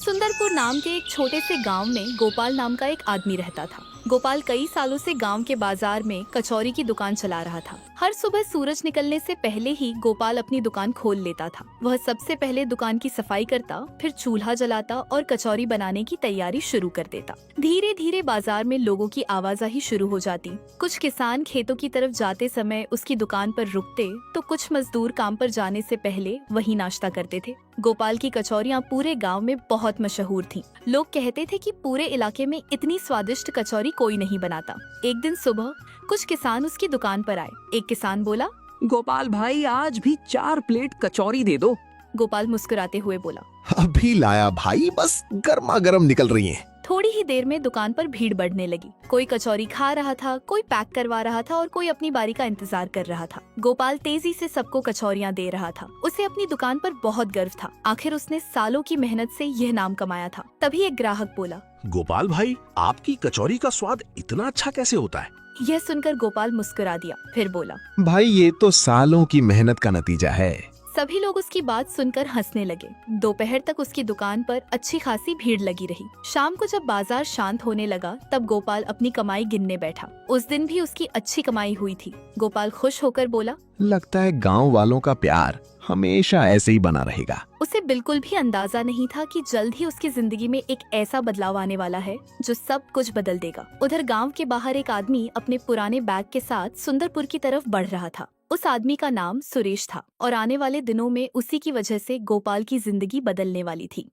सुंदरपुर नाम के एक छोटे से गांव में गोपाल नाम का एक आदमी रहता था। गोपाल कई सालों से गांव के बाजार में कचौरी की दुकान चला रहा था। हर सुबह सूरज निकलने से पहले ही गोपाल अपनी दुकान खोल लेता था। वह सबसे पहले दुकान की सफाई करता, फिर चूल्हा जलाता और कचौरी बनाने की तैयारी शुरू कर देता। धीरे धीरे बाजार में लोगों की आवाजाही शुरू हो जाती। कुछ किसान खेतों की तरफ जाते समय उसकी दुकान पर रुकते, तो कुछ मजदूर काम पर जाने से पहले वही नाश्ता करते थे। गोपाल की कचौरियाँ पूरे गांव में बहुत मशहूर थीं। लोग कहते थे कि पूरे इलाके में इतनी स्वादिष्ट कचौरी कोई नहीं बनाता। एक दिन सुबह कुछ किसान उसकी दुकान पर आए। एक किसान बोला, गोपाल भाई, आज भी 4 प्लेट कचौरी दे दो। गोपाल मुस्कुराते हुए बोला, अभी लाया भाई, बस गर्मा गर्म निकल रही हैं। थोड़ी ही देर में दुकान पर भीड़ बढ़ने लगी। कोई कचौरी खा रहा था, कोई पैक करवा रहा था और कोई अपनी बारी का इंतजार कर रहा था। गोपाल तेजी से सबको कचौरियां दे रहा था। उसे अपनी दुकान पर बहुत गर्व था। आखिर उसने सालों की मेहनत से यह नाम कमाया था। तभी एक ग्राहक बोला, गोपाल भाई, आपकी कचौरी का स्वाद इतना अच्छा कैसे होता है? यह सुनकर गोपाल मुस्कुरा दिया, फिर बोला, भाई ये तो सालों की मेहनत का नतीजा है। सभी लोग उसकी बात सुनकर हंसने लगे। दोपहर तक उसकी दुकान पर अच्छी खासी भीड़ लगी रही। शाम को जब बाजार शांत होने लगा, तब गोपाल अपनी कमाई गिनने बैठा। उस दिन भी उसकी अच्छी कमाई हुई थी। गोपाल खुश होकर बोला, लगता है गांव वालों का प्यार हमेशा ऐसे ही बना रहेगा। उसे बिल्कुल भी अंदाजा नहीं था कि जल्द ही उसकी जिंदगी में एक ऐसा बदलाव आने वाला है जो सब कुछ बदल देगा। उधर गांव के बाहर एक आदमी अपने पुराने बैग के साथ सुंदरपुर की तरफ बढ़ रहा था। उस आदमी का नाम सुरेश था और आने वाले दिनों में उसी की वजह से गोपाल की जिंदगी बदलने वाली थी।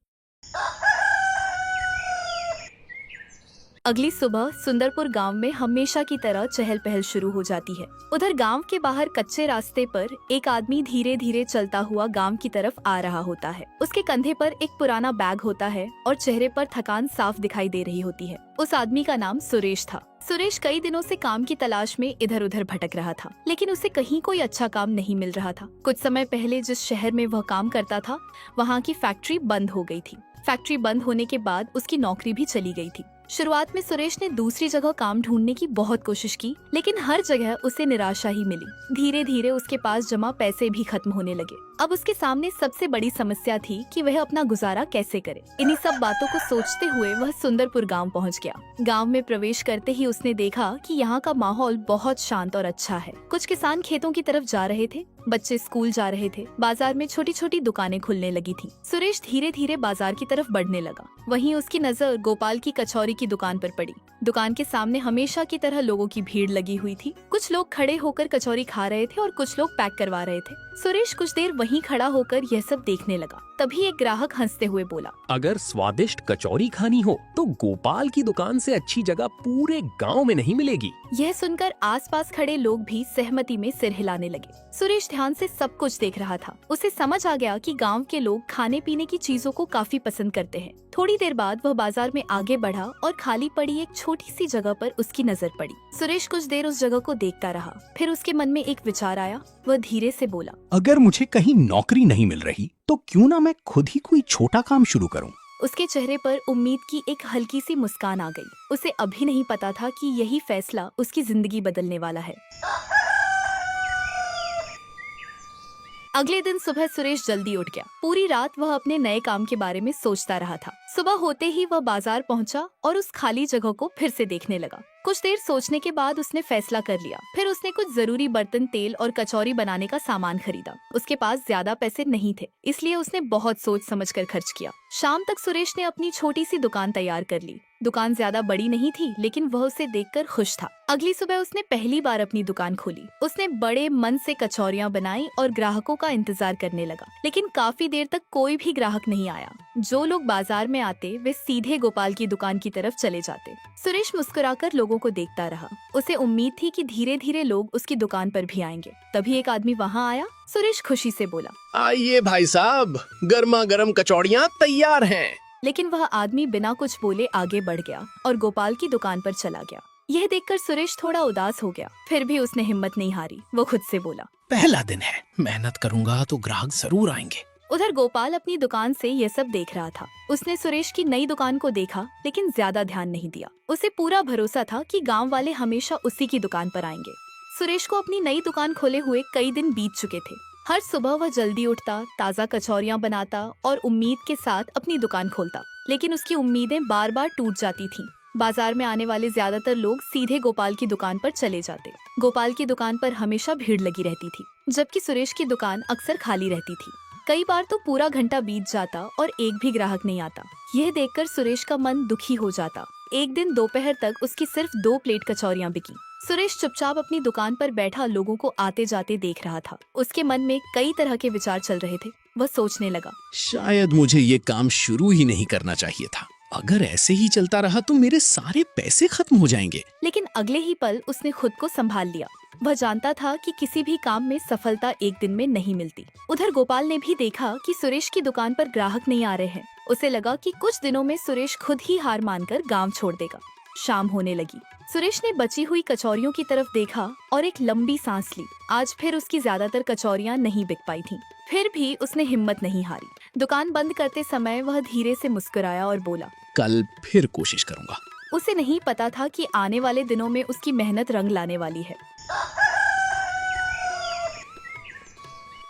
अगली सुबह सुंदरपुर गांव में हमेशा की तरह चहल पहल शुरू हो जाती है। उधर गांव के बाहर कच्चे रास्ते पर एक आदमी धीरे धीरे चलता हुआ गांव की तरफ आ रहा होता है। उसके कंधे पर एक पुराना बैग होता है और चेहरे पर थकान साफ दिखाई दे रही होती है। उस आदमी का नाम सुरेश था। सुरेश कई दिनों से काम की तलाश में इधर उधर भटक रहा था, लेकिन उसे कहीं कोई अच्छा काम नहीं मिल रहा था। कुछ समय पहले जिस शहर में वह काम करता था, वहाँ की फैक्ट्री बंद हो गई थी। फैक्ट्री बंद होने के बाद उसकी नौकरी भी चली गई थी। शुरुआत में सुरेश ने दूसरी जगह काम ढूंढने की बहुत कोशिश की, लेकिन हर जगह उसे निराशा ही मिली। धीरे धीरे उसके पास जमा पैसे भी खत्म होने लगे। अब उसके सामने सबसे बड़ी समस्या थी कि वह अपना गुजारा कैसे करे। इन्हीं सब बातों को सोचते हुए वह सुंदरपुर गांव पहुंच गया। गांव में प्रवेश करते ही उसने देखा कि यहाँ का माहौल बहुत शांत और अच्छा है। कुछ किसान खेतों की तरफ जा रहे थे, बच्चे स्कूल जा रहे थे, बाजार में छोटी छोटी दुकानें खुलने लगी थी। सुरेश धीरे धीरे बाजार की तरफ बढ़ने लगा। वहीं उसकी नजर गोपाल की कचौरी की दुकान पर पड़ी। दुकान के सामने हमेशा की तरह लोगों की भीड़ लगी हुई थी। कुछ लोग खड़े होकर कचौरी खा रहे थे और कुछ लोग पैक करवा रहे थे। सुरेश कुछ देर वहीं खड़ा होकर यह सब देखने लगा। तभी एक ग्राहक हंसते हुए बोला, अगर स्वादिष्ट कचौरी खानी हो तो गोपाल की दुकान से अच्छी जगह पूरे गांव में नहीं मिलेगी। यह सुनकर आसपास खड़े लोग भी सहमति में सिर हिलाने लगे। सुरेश ध्यान से सब कुछ देख रहा था। उसे समझ आ गया कि गांव के लोग खाने पीने की चीजों को काफी पसंद करते हैं। थोड़ी देर बाद वह बाजार में आगे बढ़ा और खाली पड़ी एक छोटी सी जगह पर उसकी नजर पड़ी। सुरेश कुछ देर उस जगह को देखता रहा। फिर उसके मन में एक विचार आया। वह धीरे से बोला, अगर मुझे कहीं नौकरी नहीं मिल रही तो क्यों ना मैं खुद ही कोई छोटा काम शुरू करूं। उसके चेहरे पर उम्मीद की एक हल्की सी मुस्कान आ गई। उसे अभी नहीं पता था कि यही फैसला उसकी जिंदगी बदलने वाला है। अगले दिन सुबह सुरेश जल्दी उठ गया। पूरी रात वह अपने नए काम के बारे में सोचता रहा था। सुबह होते ही वह बाजार पहुंचा और उस खाली जगह को फिर से देखने लगा। कुछ देर सोचने के बाद उसने फैसला कर लिया। फिर उसने कुछ जरूरी बर्तन, तेल और कचौरी बनाने का सामान खरीदा। उसके पास ज्यादा पैसे नहीं थे, इसलिए उसने बहुत सोच समझकर खर्च किया। शाम तक सुरेश ने अपनी छोटी सी दुकान तैयार कर ली। दुकान ज्यादा बड़ी नहीं थी, लेकिन वह उसे देखकर खुश था। अगली सुबह उसने पहली बार अपनी दुकान खोली। उसने बड़े मन से कचौरियां बनाई और ग्राहकों का इंतजार करने लगा, लेकिन काफी देर तक कोई भी ग्राहक नहीं आया। जो लोग बाजार में आते वे सीधे गोपाल की दुकान की तरफ चले जाते। सुरेश मुस्कुराकर लोगों को देखता रहा। उसे उम्मीद थी कि धीरे धीरे लोग उसकी दुकान पर भी आएंगे। तभी एक आदमी वहाँ आया। सुरेश खुशी से बोला, आइए भाई साहब, गर्मा गर्म कचौड़ियाँ तैयार हैं। लेकिन वह आदमी बिना कुछ बोले आगे बढ़ गया और गोपाल की दुकान पर चला गया। यह देखकर सुरेश थोड़ा उदास हो गया। फिर भी उसने हिम्मत नहीं हारी। वो खुद से बोला, पहला दिन है, मेहनत करूंगा तो ग्राहक जरूर आएंगे। उधर गोपाल अपनी दुकान से यह सब देख रहा था। उसने सुरेश की नई दुकान को देखा, लेकिन ज्यादा ध्यान नहीं दिया। उसे पूरा भरोसा था कि गांव वाले हमेशा उसी की दुकान पर आएंगे। सुरेश को अपनी नई दुकान खोले हुए कई दिन बीत चुके थे। हर सुबह वह जल्दी उठता, ताज़ा कचौरियाँ बनाता और उम्मीद के साथ अपनी दुकान खोलता, लेकिन उसकी उम्मीदें बार बार टूट जाती थीं। बाजार में आने वाले ज्यादातर लोग सीधे गोपाल की दुकान पर चले जाते। गोपाल की दुकान पर हमेशा भीड़ लगी रहती थी, जबकि सुरेश की दुकान अक्सर खाली रहती थी। कई बार तो पूरा घंटा बीत जाता और एक भी ग्राहक नहीं आता। यह देखकर सुरेश का मन दुखी हो जाता। एक दिन दोपहर तक उसकी सिर्फ 2 प्लेट कचौरियाँ बिकी। सुरेश चुपचाप अपनी दुकान पर बैठा लोगों को आते जाते देख रहा था। उसके मन में कई तरह के विचार चल रहे थे। वह सोचने लगा, शायद मुझे ये काम शुरू ही नहीं करना चाहिए था। अगर ऐसे ही चलता रहा तो मेरे सारे पैसे खत्म हो जाएंगे। लेकिन अगले ही पल उसने खुद को संभाल लिया। वह जानता था कि किसी भी काम में सफलता एक दिन में नहीं मिलती। उधर गोपाल ने भी देखा कि सुरेश की दुकान पर ग्राहक नहीं आ रहे हैं। उसे लगा कि कुछ दिनों में सुरेश खुद ही हार मानकर गांव छोड़ देगा। शाम होने लगी। सुरेश ने बची हुई कचौरियों की तरफ देखा और एक लंबी सांस ली। आज फिर उसकी ज्यादातर कचौरियां नहीं बिक पाई थीं। फिर भी उसने हिम्मत नहीं हारी। दुकान बंद करते समय वह धीरे से मुस्कुराया और बोला, कल फिर कोशिश करूंगा। उसे नहीं पता था कि आने वाले दिनों में उसकी मेहनत रंग लाने वाली है।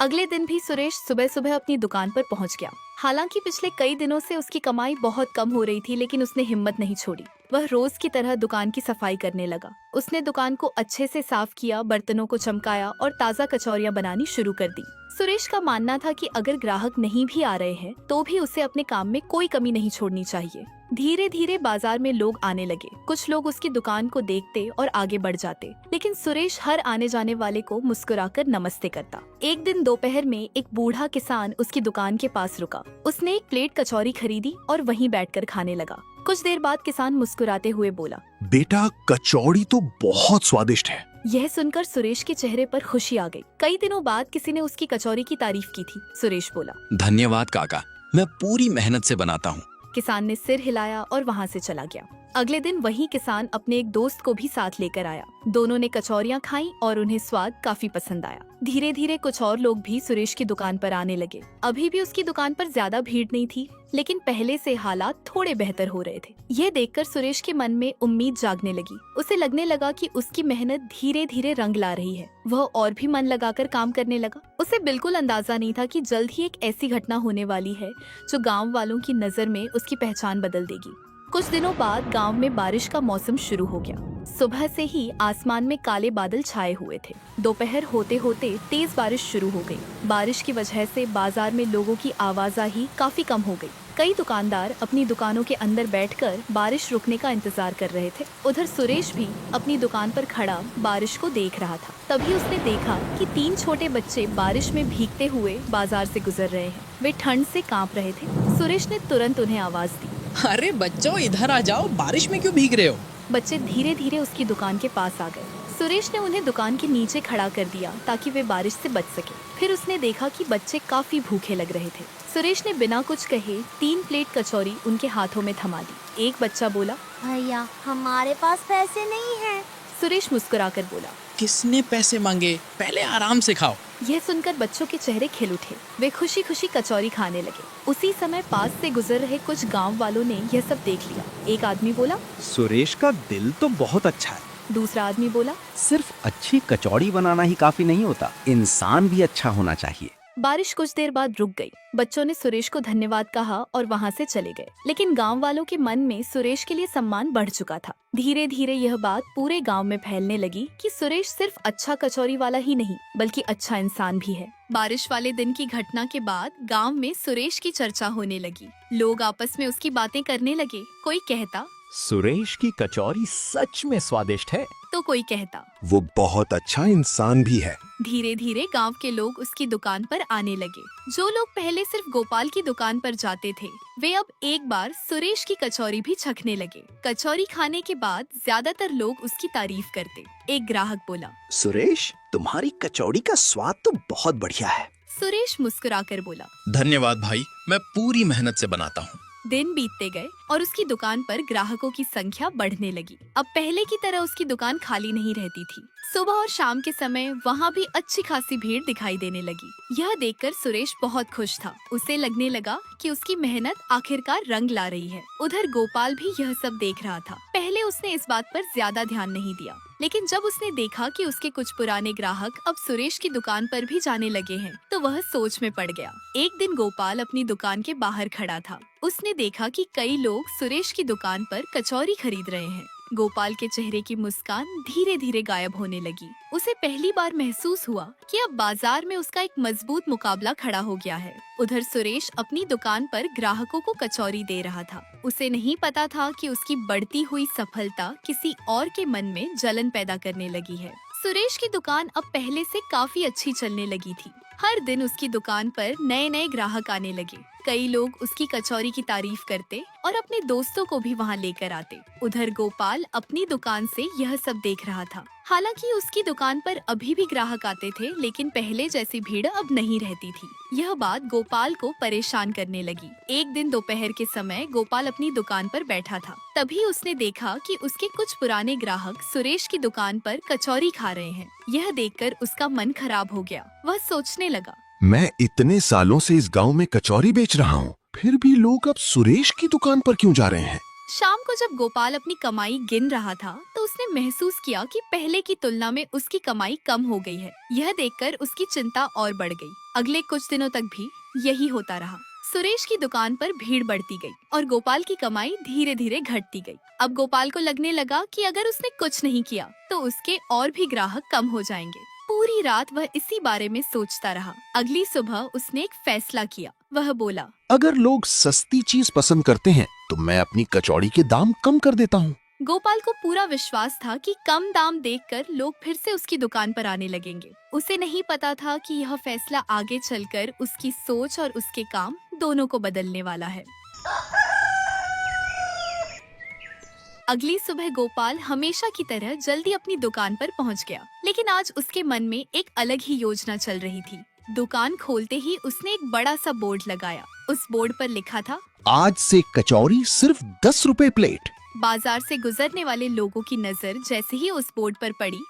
अगले दिन भी सुरेश सुबह सुबह अपनी दुकान पर पहुंच गया। हालांकि पिछले कई दिनों से उसकी कमाई बहुत कम हो रही थी, लेकिन उसने हिम्मत नहीं छोड़ी। वह रोज की तरह दुकान की सफाई करने लगा। उसने दुकान को अच्छे से साफ किया, बर्तनों को चमकाया और ताज़ा कचौरियां बनानी शुरू कर दी। सुरेश का मानना था कि अगर ग्राहक नहीं भी आ रहे हैं तो भी उसे अपने काम में कोई कमी नहीं छोड़नी चाहिए। धीरे धीरे बाजार में लोग आने लगे। कुछ लोग उसकी दुकान को देखते और आगे बढ़ जाते, लेकिन सुरेश हर आने जाने वाले को मुस्कुराकर नमस्ते करता। एक दिन दोपहर में एक बूढ़ा किसान उसकी दुकान के पास रुका। उसने एक प्लेट कचौरी खरीदी और वहीं बैठकर खाने लगा। कुछ देर बाद किसान मुस्कुराते हुए बोला, बेटा, कचौड़ी तो बहुत स्वादिष्ट है। यह सुनकर सुरेश के चेहरे पर खुशी आ गई। कई दिनों बाद किसी ने उसकी कचौरी की तारीफ की थी। सुरेश बोला, धन्यवाद काका, मैं पूरी मेहनत से बनाता हूँ। किसान ने सिर हिलाया और वहाँ से चला गया। अगले दिन वही किसान अपने एक दोस्त को भी साथ लेकर आया। दोनों ने कचौरियां खाईं और उन्हें स्वाद काफी पसंद आया। धीरे धीरे कुछ और लोग भी सुरेश की दुकान पर आने लगे। अभी भी उसकी दुकान पर ज्यादा भीड़ नहीं थी, लेकिन पहले से हालात थोड़े बेहतर हो रहे थे। यह देखकर सुरेश के मन में उम्मीद जागने लगी। उसे लगने लगा कि उसकी मेहनत धीरे धीरे रंग ला रही है। वह और भी मन लगाकर काम करने लगा। उसे बिल्कुल अंदाजा नहीं था कि जल्द ही एक ऐसी घटना होने वाली है जो गाँव वालों की नजर में उसकी पहचान बदल देगी। कुछ दिनों बाद गांव में बारिश का मौसम शुरू हो गया। सुबह से ही आसमान में काले बादल छाए हुए थे। दोपहर होते होते तेज बारिश शुरू हो गई। बारिश की वजह से बाजार में लोगों की आवाजाही काफी कम हो गई। कई दुकानदार अपनी दुकानों के अंदर बैठकर बारिश रुकने का इंतजार कर रहे थे। उधर सुरेश भी अपनी दुकान पर खड़ा बारिश को देख रहा था। तभी उसने देखा कि 3 छोटे बच्चे बारिश में भीगते हुए बाजार से गुजर रहे हैं। वे ठंड से कांप रहे थे। सुरेश ने तुरंत उन्हें आवाज दी, अरे बच्चों, इधर आ जाओ, बारिश में क्यों भीग रहे हो? बच्चे धीरे धीरे उसकी दुकान के पास आ गए। सुरेश ने उन्हें दुकान के नीचे खड़ा कर दिया ताकि वे बारिश से बच सके। फिर उसने देखा कि बच्चे काफी भूखे लग रहे थे। सुरेश ने बिना कुछ कहे 3 प्लेट कचौरी उनके हाथों में थमा दी। एक बच्चा बोला, भैया, हमारे पास पैसे नहीं हैं। सुरेश मुस्कुराकर बोला, किसने पैसे मांगे? पहले आराम से खाओ। यह सुनकर बच्चों के चेहरे खिल उठे। वे खुशी खुशी कचौरी खाने लगे। उसी समय पास से गुजर रहे कुछ गांव वालों ने यह सब देख लिया। एक आदमी बोला, सुरेश का दिल तो बहुत अच्छा है। दूसरा आदमी बोला, सिर्फ अच्छी कचौड़ी बनाना ही काफी नहीं होता, इंसान भी अच्छा होना चाहिए। बारिश कुछ देर बाद रुक गई। बच्चों ने सुरेश को धन्यवाद कहा और वहाँ से चले गए। लेकिन गांव वालों के मन में सुरेश के लिए सम्मान बढ़ चुका था। धीरे धीरे यह बात पूरे गांव में फैलने लगी कि सुरेश सिर्फ अच्छा कचौरी वाला ही नहीं, बल्कि अच्छा इंसान भी है। बारिश वाले दिन की घटना के बाद गांव में सुरेश की चर्चा होने लगी। लोग आपस में उसकी बातें करने लगे। कोई कहता, सुरेश की कचौरी सच में स्वादिष्ट है। तो कोई कहता, वो बहुत अच्छा इंसान भी है। धीरे धीरे गांव के लोग उसकी दुकान पर आने लगे। जो लोग पहले सिर्फ गोपाल की दुकान पर जाते थे, वे अब एक बार सुरेश की कचौरी भी चखने लगे। कचौरी खाने के बाद ज्यादातर लोग उसकी तारीफ करते। एक ग्राहक बोला, सुरेश, तुम्हारी कचौड़ी का स्वाद तो बहुत बढ़िया है। सुरेश मुस्कुराकर बोला, धन्यवाद भाई, मैं पूरी मेहनत से बनाता हूँ। दिन बीतते गए और उसकी दुकान पर ग्राहकों की संख्या बढ़ने लगी। अब पहले की तरह उसकी दुकान खाली नहीं रहती थी। सुबह और शाम के समय वहाँ भी अच्छी खासी भीड़ दिखाई देने लगी। यह देखकर सुरेश बहुत खुश था। उसे लगने लगा कि उसकी मेहनत आखिरकार रंग ला रही है। उधर गोपाल भी यह सब देख रहा था। पहले उसने इस बात पर ज्यादा ध्यान नहीं दिया, लेकिन जब उसने देखा कि उसके कुछ पुराने ग्राहक अब सुरेश की दुकान पर भी जाने लगे हैं, तो वह सोच में पड़ गया। एक दिन गोपाल अपनी दुकान के बाहर खड़ा था। उसने देखा कि कई लोग सुरेश की दुकान पर कचौरी खरीद रहे हैं। गोपाल के चेहरे की मुस्कान धीरे धीरे गायब होने लगी। उसे पहली बार महसूस हुआ कि अब बाजार में उसका एक मजबूत मुकाबला खड़ा हो गया है। उधर सुरेश अपनी दुकान पर ग्राहकों को कचौरी दे रहा था। उसे नहीं पता था कि उसकी बढ़ती हुई सफलता किसी और के मन में जलन पैदा करने लगी है। सुरेश की दुकान अब पहले से काफी अच्छी चलने लगी थी। हर दिन उसकी दुकान पर नए नए ग्राहक आने लगे। कई लोग उसकी कचौरी की तारीफ करते और अपने दोस्तों को भी वहाँ लेकर आते। उधर गोपाल अपनी दुकान से यह सब देख रहा था। हालांकि उसकी दुकान पर अभी भी ग्राहक आते थे, लेकिन पहले जैसी भीड़ अब नहीं रहती थी। यह बात गोपाल को परेशान करने लगी। एक दिन दोपहर के समय गोपाल अपनी दुकान पर बैठा था। तभी उसने देखा कि उसके कुछ पुराने ग्राहक सुरेश की दुकान पर कचौरी खा रहे हैं। यह देखकर उसका मन खराब हो गया। वह सोचने लगा, मैं इतने सालों से इस गांव में कचौरी बेच रहा हूँ, फिर भी लोग अब सुरेश की दुकान पर क्यों जा रहे हैं? शाम को जब गोपाल अपनी कमाई गिन रहा था, तो उसने महसूस किया कि पहले की तुलना में उसकी कमाई कम हो गई है। यह देखकर उसकी चिंता और बढ़ गई। अगले कुछ दिनों तक भी यही होता रहा। सुरेश की दुकान पर भीड़ बढ़ती गई और गोपाल की कमाई धीरे धीरे घटती गई। अब गोपाल को लगने लगा कि अगर उसने कुछ नहीं किया तो उसके और भी ग्राहक कम हो जाएंगे। पूरी रात वह इसी बारे में सोचता रहा। अगली सुबह उसने एक फैसला किया। वह बोला, अगर लोग सस्ती चीज पसंद करते हैं तो मैं अपनी कचौड़ी के दाम कम कर देता हूँ। गोपाल को पूरा विश्वास था कि कम दाम देखकर लोग फिर से उसकी दुकान पर आने लगेंगे। उसे नहीं पता था कि यह फैसला आगे चलकर उसकी सोच और उसके काम दोनों को बदलने वाला है। अगली सुबह गोपाल हमेशा की तरह जल्दी अपनी दुकान पर पहुंच गया, लेकिन आज उसके मन में एक अलग ही योजना चल रही थी। दुकान खोलते ही उसने एक बड़ा सा बोर्ड लगाया। उस बोर्ड पर लिखा था, आज से कचौरी सिर्फ 10 रुपए प्लेट। बाजार से गुजरने वाले लोगों की नजर जैसे ही उस बोर्ड पर पड़ी,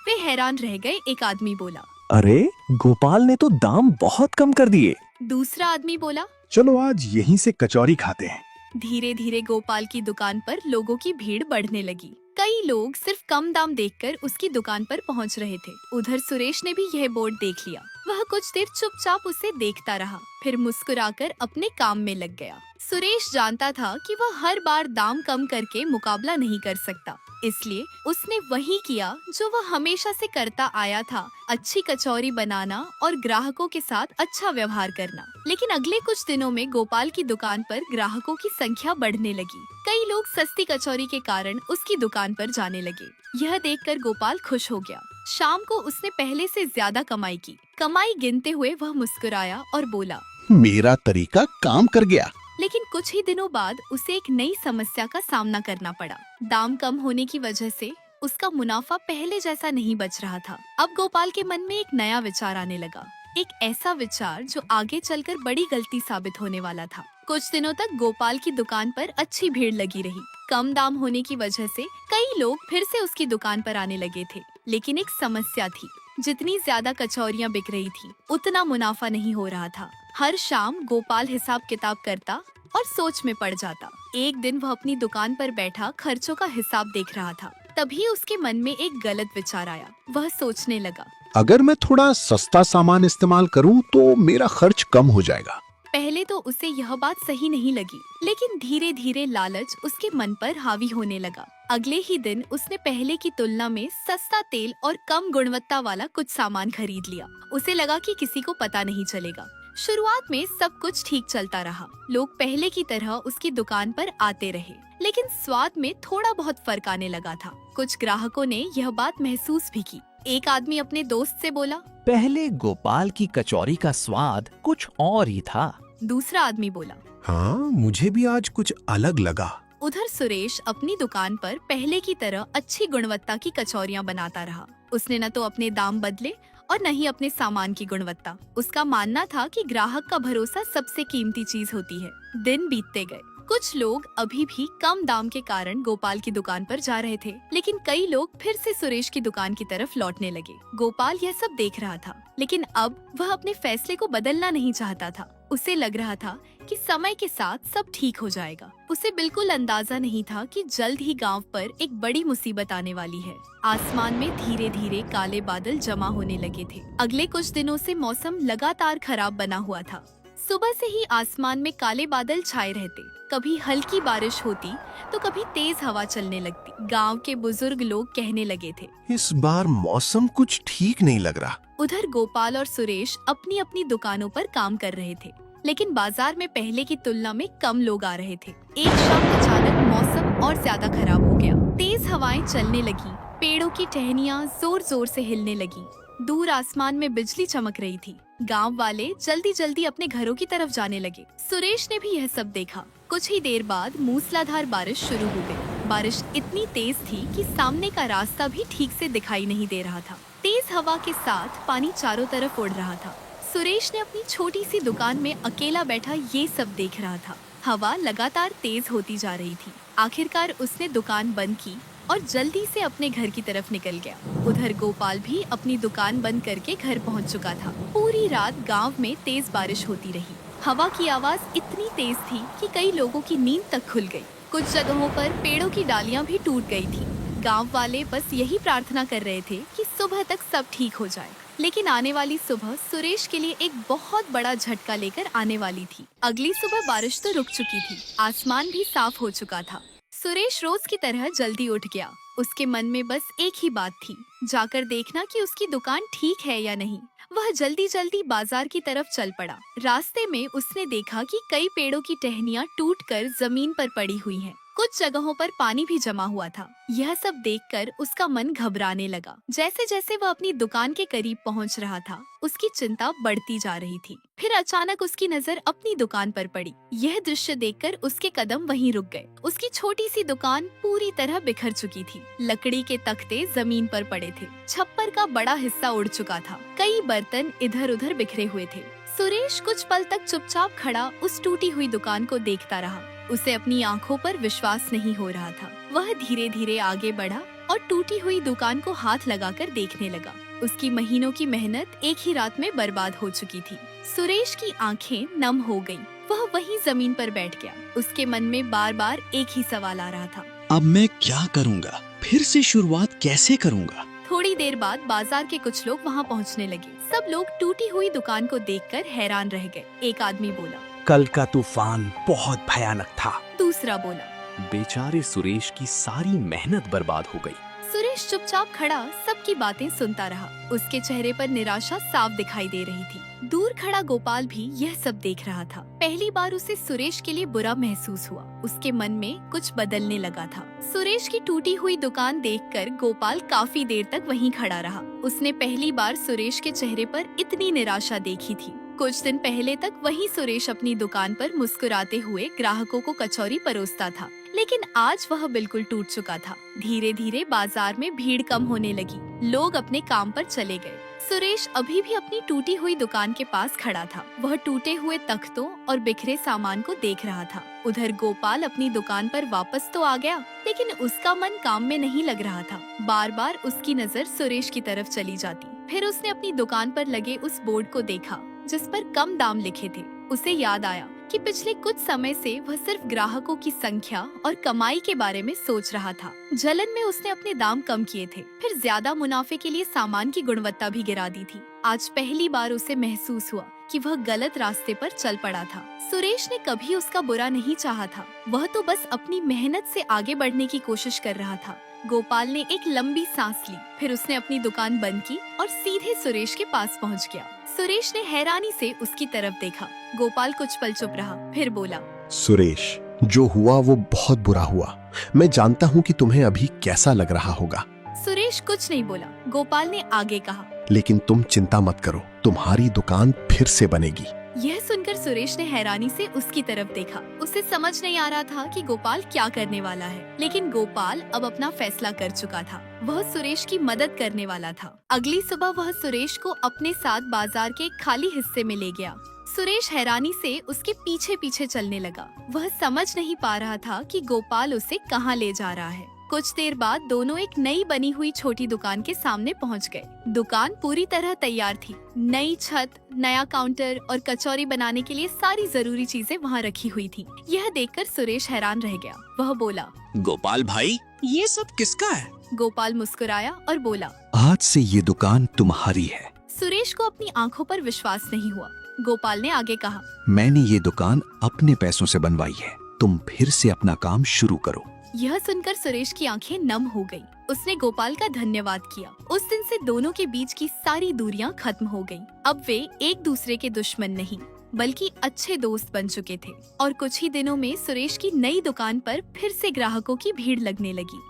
वे हैरान रह गए। एक आदमी बोला, अरे गोपाल ने तो दाम बहुत कम कर दिए। दूसरा आदमी बोला, चलो आज यहीं से कचौरी खाते हैं। धीरे धीरे गोपाल की दुकान पर लोगों की भीड़ बढ़ने लगी। कई लोग सिर्फ कम दाम देखकर उसकी दुकान पर पहुंच रहे थे। उधर सुरेश ने भी यह बोर्ड देख लिया। वह कुछ देर चुपचाप उसे देखता रहा, फिर मुस्कुराकर अपने काम में लग गया। सुरेश जानता था कि वह हर बार दाम कम करके मुकाबला नहीं कर सकता, इसलिए उसने वही किया जो वह हमेशा से करता आया था, अच्छी कचौरी बनाना और ग्राहकों के साथ अच्छा व्यवहार करना। लेकिन अगले कुछ दिनों में गोपाल की दुकान पर ग्राहकों की संख्या बढ़ने लगी। कई लोग सस्ती कचौरी के कारण उसकी दुकान पर जाने लगे। यह देखकर गोपाल खुश हो गया। शाम को उसने पहले से ज्यादा कमाई की। कमाई गिनते हुए वह मुस्कुराया और बोला, मेरा तरीका काम कर गया। लेकिन कुछ ही दिनों बाद उसे एक नई समस्या का सामना करना पड़ा। दाम कम होने की वजह से उसका मुनाफा पहले जैसा नहीं बच रहा था। अब गोपाल के मन में एक नया विचार आने लगा, एक ऐसा विचार जो आगे चलकर बड़ी गलती साबित होने वाला था। कुछ दिनों तक गोपाल की दुकान पर अच्छी भीड़ लगी रही। कम दाम होने की वजह से कई लोग फिर से उसकी दुकान पर आने लगे थे। लेकिन एक समस्या थी, जितनी ज्यादा कचौरियां बिक रही थी, उतना मुनाफा नहीं हो रहा था। हर शाम गोपाल हिसाब किताब करता और सोच में पड़ जाता। एक दिन वह अपनी दुकान पर बैठा खर्चों का हिसाब देख रहा था। तभी उसके मन में एक गलत विचार आया। वह सोचने लगा, अगर मैं थोड़ा सस्ता सामान इस्तेमाल करूं तो मेरा खर्च कम हो जाएगा। पहले तो उसे यह बात सही नहीं लगी, लेकिन धीरे धीरे लालच उसके मन पर हावी होने लगा। अगले ही दिन उसने पहले की तुलना में सस्ता तेल और कम गुणवत्ता वाला कुछ सामान खरीद लिया। उसे लगा कि किसी को पता नहीं चलेगा। शुरुआत में सब कुछ ठीक चलता रहा। लोग पहले की तरह उसकी दुकान पर आते रहे, लेकिन स्वाद में थोड़ा बहुत फर्क आने लगा था। कुछ ग्राहकों ने यह बात महसूस भी की। एक आदमी अपने दोस्त से बोला, पहले गोपाल की कचौरी का स्वाद कुछ और ही था। दूसरा आदमी बोला, हाँ, मुझे भी आज कुछ अलग लगा। उधर सुरेश अपनी दुकान पर पहले की तरह अच्छी गुणवत्ता की कचौरियां बनाता रहा। उसने न तो अपने दाम बदले और न ही अपने सामान की गुणवत्ता। उसका मानना था कि ग्राहक का भरोसा सबसे कीमती चीज होती है। दिन बीतते गए। कुछ लोग अभी भी कम दाम के कारण गोपाल की दुकान पर जा रहे थे, लेकिन कई लोग फिर से सुरेश की दुकान की तरफ लौटने लगे। गोपाल यह सब देख रहा था, लेकिन अब वह अपने फैसले को बदलना नहीं चाहता था। उसे लग रहा था कि समय के साथ सब ठीक हो जाएगा। उसे बिल्कुल अंदाजा नहीं था कि जल्द ही गांव पर एक बड़ी मुसीबत आने वाली है। आसमान में धीरे धीरे काले बादल जमा होने लगे थे। अगले कुछ दिनों से मौसम लगातार खराब बना हुआ था। सुबह से ही आसमान में काले बादल छाए रहते, कभी हल्की बारिश होती तो कभी तेज हवा चलने लगती। गांव के बुजुर्ग लोग कहने लगे थे, इस बार मौसम कुछ ठीक नहीं लग रहा। उधर गोपाल और सुरेश अपनी अपनी दुकानों पर काम कर रहे थे, लेकिन बाजार में पहले की तुलना में कम लोग आ रहे थे। एक शाम अचानक मौसम और ज्यादा खराब हो गया। तेज हवाएं चलने लगी, पेड़ों की टहनियां जोर जोर से हिलने लगी। दूर आसमान में बिजली चमक रही थी। गांव वाले जल्दी जल्दी अपने घरों की तरफ जाने लगे। सुरेश ने भी यह सब देखा। कुछ ही देर बाद मूसलाधार बारिश शुरू हो गई। बारिश इतनी तेज थी कि सामने का रास्ता भी ठीक से दिखाई नहीं दे रहा था। तेज हवा के साथ पानी चारों तरफ उड़ रहा था। सुरेश ने अपनी छोटी सी दुकान में अकेला बैठा ये सब देख रहा था। हवा लगातार तेज होती जा रही थी। आखिरकार उसने दुकान बंद की और जल्दी से अपने घर की तरफ निकल गया। उधर गोपाल भी अपनी दुकान बंद करके घर पहुंच चुका था। पूरी रात गांव में तेज बारिश होती रही। हवा की आवाज इतनी तेज थी कि कई लोगों की नींद तक खुल गई। कुछ जगहों पर पेड़ों की डालियां भी टूट गई थी। गांव वाले बस यही प्रार्थना कर रहे थे कि सुबह तक सब ठीक हो जाए। लेकिन आने वाली सुबह सुरेश के लिए एक बहुत बड़ा झटका लेकर आने वाली थी। अगली सुबह बारिश तो रुक चुकी थी, आसमान भी साफ हो चुका था। सुरेश रोज की तरह जल्दी उठ गया। उसके मन में बस एक ही बात थी, जाकर देखना कि उसकी दुकान ठीक है या नहीं। वह जल्दी जल्दी बाजार की तरफ चल पड़ा। रास्ते में उसने देखा कि कई पेड़ों की टहनियां टूटकर जमीन पर पड़ी हुई हैं। कुछ जगहों पर पानी भी जमा हुआ था। यह सब देखकर उसका मन घबराने लगा। जैसे जैसे वह अपनी दुकान के करीब पहुंच रहा था, उसकी चिंता बढ़ती जा रही थी। फिर अचानक उसकी नजर अपनी दुकान पर पड़ी। यह दृश्य देखकर उसके कदम वहीं रुक गए। उसकी छोटी सी दुकान पूरी तरह बिखर चुकी थी। लकड़ी के तख्ते जमीन पर पड़े थे। छप्पर का बड़ा हिस्सा उड़ चुका था। कई बर्तन इधर उधर बिखरे हुए थे। सुरेश कुछ पल तक चुपचाप खड़ा उस टूटी हुई दुकान को देखता रहा। उसे अपनी आंखों पर विश्वास नहीं हो रहा था। वह धीरे धीरे आगे बढ़ा और टूटी हुई दुकान को हाथ लगाकर देखने लगा। उसकी महीनों की मेहनत एक ही रात में बर्बाद हो चुकी थी। सुरेश की आंखें नम हो गईं। वह वहीं जमीन पर बैठ गया। उसके मन में बार बार एक ही सवाल आ रहा था, अब मैं क्या करूँगा? फिर से शुरुआत कैसे करूँगा? थोड़ी देर बाद बाजार के कुछ लोग वहाँ पहुँचने लगे। सब लोग टूटी हुई दुकान को देखकर हैरान रह गए। एक आदमी बोला, कल का तूफान बहुत भयानक था। दूसरा बोला, बेचारे सुरेश की सारी मेहनत बर्बाद हो गई। सुरेश चुपचाप खड़ा सबकी बातें सुनता रहा। उसके चेहरे पर निराशा साफ दिखाई दे रही थी। दूर खड़ा गोपाल भी यह सब देख रहा था। पहली बार उसे सुरेश के लिए बुरा महसूस हुआ। उसके मन में कुछ बदलने लगा था। सुरेश की टूटी हुई दुकान देखकर गोपाल काफी देर तक वहीं खड़ा रहा। उसने पहली बार सुरेश के चेहरे पर इतनी निराशा देखी थी। कुछ दिन पहले तक वही सुरेश अपनी दुकान पर मुस्कुराते हुए ग्राहकों को कचौरी परोसता था, लेकिन आज वह बिल्कुल टूट चुका था। धीरे धीरे बाजार में भीड़ कम होने लगी। लोग अपने काम पर चले गए। सुरेश अभी भी अपनी टूटी हुई दुकान के पास खड़ा था। वह टूटे हुए तख्तों और बिखरे सामान को देख रहा था। उधर गोपाल अपनी दुकान पर वापस तो आ गया, लेकिन उसका मन काम में नहीं लग रहा था। बार बार उसकी नजर सुरेश की तरफ चली जाती। फिर उसने अपनी दुकान पर लगे उस बोर्ड को देखा जिस पर कम दाम लिखे थे। उसे याद आया कि पिछले कुछ समय से वह सिर्फ ग्राहकों की संख्या और कमाई के बारे में सोच रहा था। जलन में उसने अपने दाम कम किए थे, फिर ज्यादा मुनाफे के लिए सामान की गुणवत्ता भी गिरा दी थी। आज पहली बार उसे महसूस हुआ कि वह गलत रास्ते पर चल पड़ा था। सुरेश ने कभी उसका बुरा नहीं चाहा था। वह तो बस अपनी मेहनत से आगे बढ़ने की कोशिश कर रहा था। गोपाल ने एक लंबी सांस ली। फिर उसने अपनी दुकान बंद की और सीधे सुरेश के पास पहुंच गया। सुरेश ने हैरानी से उसकी तरफ देखा। गोपाल कुछ पल चुप रहा, फिर बोला, सुरेश, जो हुआ वो बहुत बुरा हुआ। मैं जानता हूँ कि तुम्हें अभी कैसा लग रहा होगा। सुरेश कुछ नहीं बोला। गोपाल ने आगे कहा, लेकिन तुम चिंता मत करो, तुम्हारी दुकान फिर से बनेगी। यह सुनकर सुरेश ने हैरानी से उसकी तरफ देखा। उसे समझ नहीं आ रहा था कि गोपाल क्या करने वाला है, लेकिन गोपाल अब अपना फैसला कर चुका था। वह सुरेश की मदद करने वाला था। अगली सुबह वह सुरेश को अपने साथ बाजार के एक खाली हिस्से में ले गया। सुरेश हैरानी से उसके पीछे पीछे चलने लगा। वह समझ नहीं पा रहा था कि गोपाल उसे कहाँ ले जा रहा है। कुछ देर बाद दोनों एक नई बनी हुई छोटी दुकान के सामने पहुंच गए। दुकान पूरी तरह तैयार थी। नई छत, नया काउंटर और कचौरी बनाने के लिए सारी जरूरी चीजें वहां रखी हुई थी। यह देखकर सुरेश हैरान रह गया। वह बोला, गोपाल भाई, ये सब किसका है? गोपाल मुस्कुराया और बोला, आज से ये दुकान तुम्हारी है। सुरेश को अपनी आंखों पर विश्वास नहीं हुआ। गोपाल ने आगे कहा, मैंने ये दुकान अपने पैसों से बनवाई है। तुम फिर से अपना काम शुरू करो। यह सुनकर सुरेश की आंखें नम हो गईं। उसने गोपाल का धन्यवाद किया। उस दिन से दोनों के बीच की सारी दूरियां खत्म हो गईं। अब वे एक दूसरे के दुश्मन नहीं बल्कि अच्छे दोस्त बन चुके थे और कुछ ही दिनों में सुरेश की नई दुकान पर फिर से ग्राहकों की भीड़ लगने लगी।